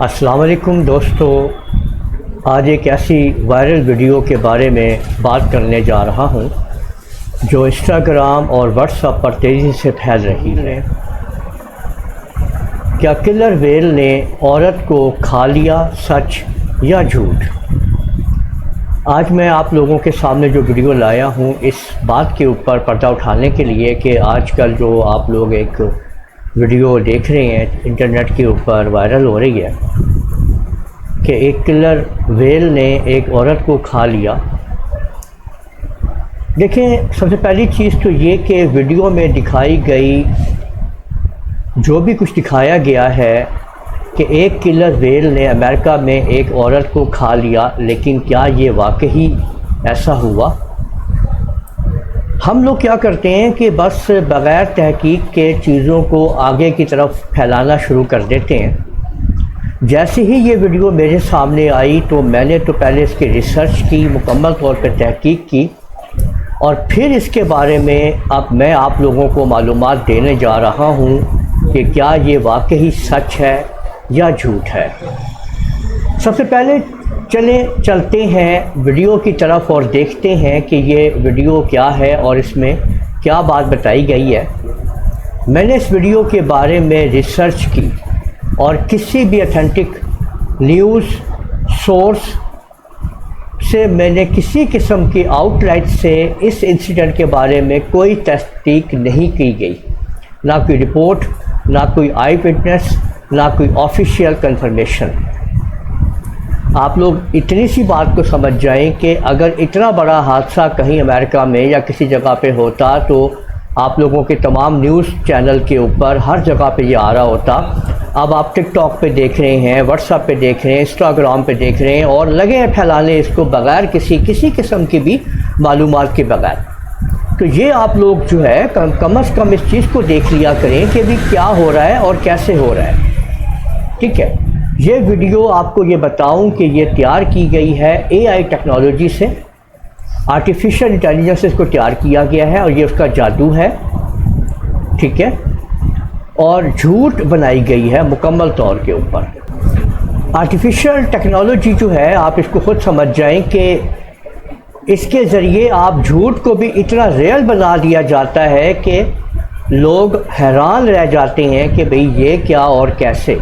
السلام علیکم دوستو، آج ایک ایسی وائرل ویڈیو کے بارے میں بات کرنے جا رہا ہوں جو انسٹاگرام اور واٹس ایپ پر تیزی سے پھیل رہی ہے۔ کیا کلر ویل نے عورت کو کھا لیا، سچ یا جھوٹ؟ آج میں آپ لوگوں کے سامنے جو ویڈیو لایا ہوں اس بات کے اوپر پردہ اٹھانے کے لیے کہ آج کل جو آپ لوگ ایک ویڈیو دیکھ رہے ہیں انٹرنیٹ کے اوپر وائرل ہو رہی ہے کہ ایک کلر ویل نے ایک عورت کو کھا لیا۔ دیکھیں، سب سے پہلی چیز تو یہ کہ ویڈیو میں دکھائی گئی جو بھی کچھ دکھایا گیا ہے کہ ایک کلر ویل نے امریکہ میں ایک عورت کو کھا لیا، لیکن کیا یہ واقعی ایسا ہوا؟ ہم لوگ کیا کرتے ہیں کہ بس بغیر تحقیق کے چیزوں کو آگے کی طرف پھیلانا شروع کر دیتے ہیں۔ جیسے ہی یہ ویڈیو میرے سامنے آئی تو میں نے تو پہلے اس کی ریسرچ کی، مکمل طور پہ تحقیق کی، اور پھر اس کے بارے میں اب میں آپ لوگوں کو معلومات دینے جا رہا ہوں کہ کیا یہ واقعی سچ ہے یا جھوٹ ہے۔ سب سے پہلے چلتے ہیں ویڈیو کی طرف اور دیکھتے ہیں کہ یہ ویڈیو کیا ہے اور اس میں کیا بات بتائی گئی ہے۔ میں نے اس ویڈیو کے بارے میں ریسرچ کی اور کسی بھی اتھینٹک نیوز سورس سے میں نے کسی قسم کی آؤٹ لائٹ سے اس انسیڈنٹ کے بارے میں کوئی تصدیق نہیں کی گئی، نہ کوئی رپورٹ، نہ کوئی آئی وٹنس، نہ کوئی آفیشیل کنفرمیشن۔ آپ لوگ اتنی سی بات کو سمجھ جائیں کہ اگر اتنا بڑا حادثہ کہیں امریکہ میں یا کسی جگہ پہ ہوتا تو آپ لوگوں کے تمام نیوز چینل کے اوپر ہر جگہ پہ یہ آ رہا ہوتا۔ اب آپ ٹک ٹاک پہ دیکھ رہے ہیں، واٹس ایپ پہ دیکھ رہے ہیں، انسٹاگرام پہ دیکھ رہے ہیں اور لگے ہیں پھیلانے اس کو بغیر کسی قسم کی بھی معلومات کے بغیر۔ تو یہ آپ لوگ جو ہے کم از کم اس چیز کو دیکھ لیا کریں کہ بھی کیا ہو رہا ہے اور کیسے ہو رہا ہے، ٹھیک ہے؟ یہ ویڈیو آپ کو یہ بتاؤں کہ یہ تیار کی گئی ہے اے آئی ٹیکنالوجی سے، آرٹیفیشل انٹیلیجنس سے اس کو تیار کیا گیا ہے اور یہ اس کا جادو ہے، ٹھیک ہے؟ اور جھوٹ بنائی گئی ہے مکمل طور کے اوپر۔ آرٹیفیشل ٹیکنالوجی جو ہے آپ اس کو خود سمجھ جائیں کہ اس کے ذریعے آپ جھوٹ کو بھی اتنا ریئل بنا دیا جاتا ہے کہ لوگ حیران رہ جاتے ہیں کہ بھئی یہ کیا اور کیسے۔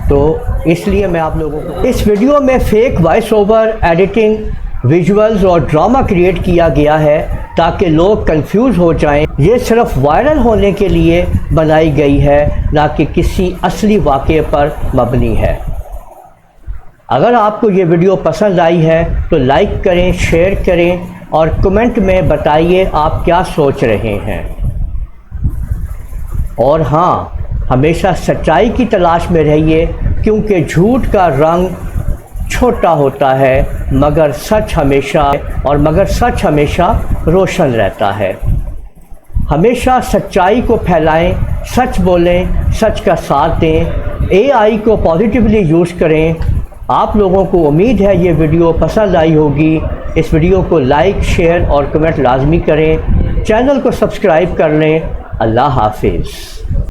تو اس لیے میں آپ لوگوں کو اس ویڈیو میں fake voice over editing, visuals اور ڈرامہ کریٹ کیا گیا ہے تاکہ لوگ کنفیوز ہو جائیں۔ یہ صرف وائرل ہونے کے لیے بنائی گئی ہے، نہ کہ کسی اصلی واقعے پر مبنی ہے۔ اگر آپ کو یہ ویڈیو پسند آئی ہے تو لائک کریں، شیئر کریں اور کمنٹ میں بتائیے آپ کیا سوچ رہے ہیں۔ اور ہاں، ہمیشہ سچائی کی تلاش میں رہیے، کیونکہ جھوٹ کا رنگ چھوٹا ہوتا ہے مگر سچ ہمیشہ روشن رہتا ہے۔ ہمیشہ سچائی کو پھیلائیں، سچ بولیں، سچ کا ساتھ دیں، اے آئی کو پازیٹیولی یوز کریں۔ آپ لوگوں کو امید ہے یہ ویڈیو پسند آئی ہوگی۔ اس ویڈیو کو لائک، شیئر اور کمنٹ لازمی کریں، چینل کو سبسکرائب کر لیں۔ اللہ حافظ۔